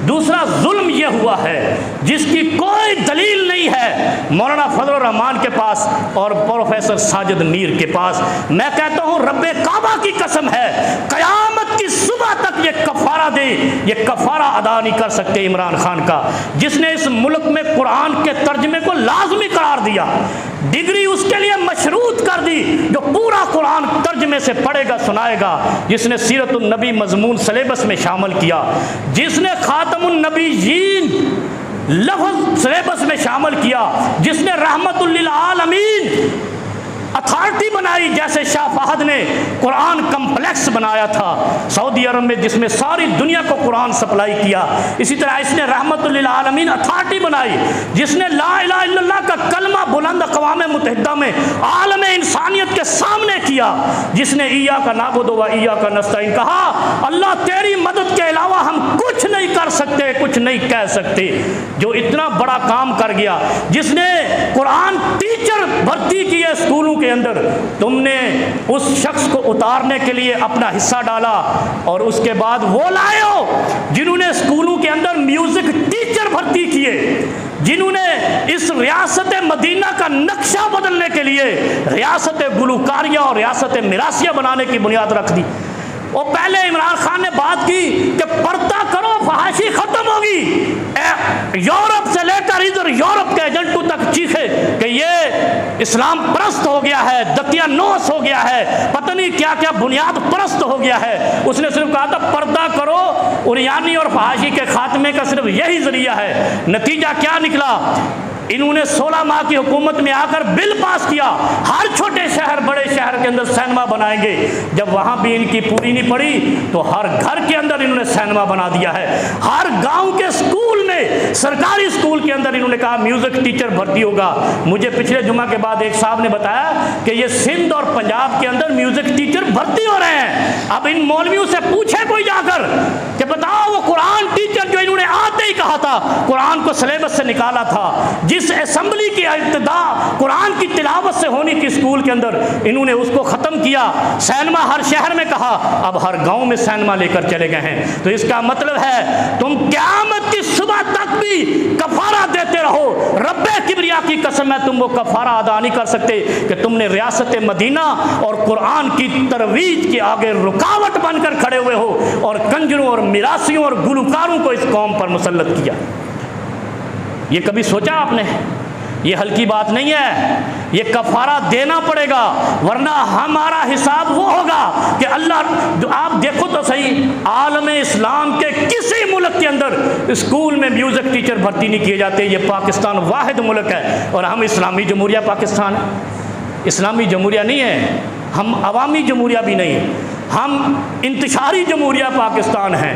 دوسرا ظلم یہ ہوا ہے جس کی کوئی دلیل نہیں ہے مولانا فضل الرحمان کے پاس اور پروفیسر ساجد میر کے پاس. میں کہتا ہوں رب کعبہ کی قسم ہے قیامت کی صبح تک یہ کفارہ دے، یہ کفارہ ادا نہیں کر سکتے عمران خان کا، جس نے اس ملک میں قرآن کے ترجمے کو لازمی قرار دیا، ڈگری اس کے لیے مشروط کر دی، جو پورا قرآن ترجمے سے پڑھے گا سنائے گا، جس نے سیرت النبی مضمون سلیبس میں شامل کیا، جس نے خاتم النبیین لفظ سلیبس میں شامل کیا، جس نے رحمت للعالمین اتھارٹی بنائی، جیسے شاہ فہد نے قرآن کمپلیکس بنایا تھا سعودی عرب میں جس میں ساری دنیا کو قرآن سپلائی کیا، اسی طرح اس نے رحمت للعالمین اتھارٹی بنائی، جس نے لا الہ الا اللہ کا کلمہ بلند اقوام متحدہ میں عالم انسانیت کے سامنے کیا، جس نے ایاک نعبد و ایاک نستعین کہا اللہ تیری مدد کے علاوہ ہم کچھ نہیں کر سکتے، کچھ نہیں کہہ سکتے، جو اتنا بڑا کام کر گیا، جس نے قرآن ٹیچر بھرتی کی ہے اسکولوں کے اندر. تم نے اس شخص کو اتارنے کے لیے اپنا حصہ ڈالا اور اس کے بعد وہ لائے ہو جنہوں نے اسکولوں کے اندر میوزک ٹیچر بھرتی کیے، جنہوں نے اس ریاست مدینہ کا نقشہ بدلنے کے لیے ریاست گلوکاریہ اور ریاست میراثیہ بنانے کی بنیاد رکھ دی. اور پہلے عمران خان نے بات کی کہ پردہ کرو فحاشی ختم ہوگی، یورپ سے لے کر ادھر یورپ کے ایجنٹوں تک چیخے کہ یہ اسلام پرست ہو گیا ہے، دقیانوس ہو گیا ہے، پتہ نہیں کیا کیا بنیاد پرست ہو گیا ہے. اس نے صرف کہا تھا پردہ کرو، عریانی اور فحاشی کے خاتمے کا صرف یہی ذریعہ ہے. نتیجہ کیا نکلا؟ انہوں نے 16 ماہ کی حکومت میں آ کر بل پاس کیا، ہر چھوٹے شہر بڑے شہر کے اندر سینما بنائیں گے. جب وہاں بھی ان کی پوری نہیں پڑی تو ہر گھر کے اندر انہوں نے سینما بنا دیا ہے. ہر گاؤں کے اسکول میں، سرکاری اسکول کے اندر انہوں نے کہا میوزک ٹیچر بھرتی ہوگا. مجھے پچھلے جمعہ کے بعد ایک صاحب نے بتایا کہ یہ سندھ اور پنجاب کے اندر میوزک ٹیچر بھرتی ہو رہے ہیں. اب ان مولویوں سے پوچھے کوئی جا کر کہ بتاؤ وہ قرآن ٹیچر جو انہوں نے آتے ہی کہا تھا قرآن کو سلیبس سے نکالا تھا، جس اسمبلی کی ابتدا قرآن کی تلاوت سے ہونی تھی اسکول کے اندر، انہوں نے اس کو ختم کیا. سینما ہر شہر میں کہا، اب ہر گاؤں میں سینما لے کر چلے گئے ہیں. تو اس کا مطلب ہے تم قیامت کی صبح تک بھی کفارہ دیتے رہو، رب کبریا کی قسم ہے تم وہ کفارہ ادا نہیں کر سکتے کہ تم نے ریاست مدینہ اور قرآن کی ترویج کے آگے رکاوٹ بن کر کھڑے ہوئے ہو اور کنجروں اور میراثیوں اور گلوکاروں کو اس قوم پر مسلط کیا. یہ کبھی سوچا آپ نے؟ یہ ہلکی بات نہیں ہے، یہ کفارہ دینا پڑے گا، ورنہ ہمارا حساب وہ ہوگا کہ اللہ، جو آپ دیکھو تو صحیح، عالم اسلام کے کسی ملک کے اندر اسکول میں میوزک ٹیچر بھرتی نہیں کیے جاتے. یہ پاکستان واحد ملک ہے اور ہم اسلامی جمہوریہ پاکستان ہے. اسلامی جمہوریہ نہیں ہے، ہم عوامی جمہوریہ بھی نہیں، ہم انتشاری جمہوریہ پاکستان ہیں.